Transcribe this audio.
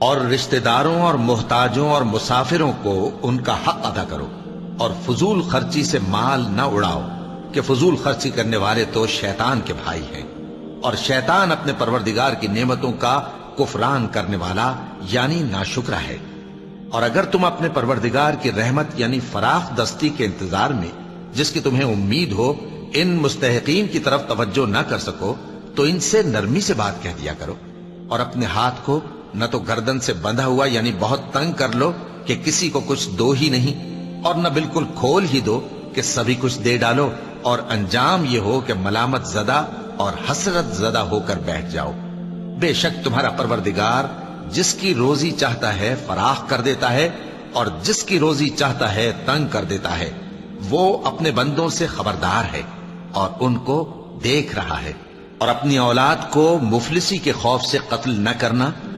और रिश्तेदारों और मोहताजों और मुसाफिरों को उनका हक अदा करो, और फजूल खर्ची से माल न उड़ाओ कि फजूल खर्ची करने वाले तो शैतान के भाई हैं, और शैतान अपने परवरदिगार की नेमतों का कुफरान करने वाला यानी नाशुक्रा है। और अगर तुम अपने परवरदिगार की रहमत यानी फराख दस्ती के इंतजार में, जिसकी तुम्हें उम्मीद हो, इन मुस्तहिकीन की तरफ तवज्जो न कर सको तो इनसे नरमी से बात कह दिया करो, और अपने हाथ को न तो गर्दन से बंधा हुआ यानी बहुत तंग कर लो कि किसी को कुछ दो ही नहीं, और न बिल्कुल खोल ही दो कि सभी कुछ दे डालो, और अंजाम ये हो कि मलामत ज़दा और हसरत ज़दा होकर बैठ जाओ। बेशक तुम्हारा परवरदिगार जिसकी रोजी चाहता है फराख कर देता है, और जिसकी रोजी चाहता है तंग कर देता है। वो अपने बंदों से खबरदार है और उनको देख रहा है। और अपनी औलाद को मुफलिसी के खौफ से कत्ल न करना,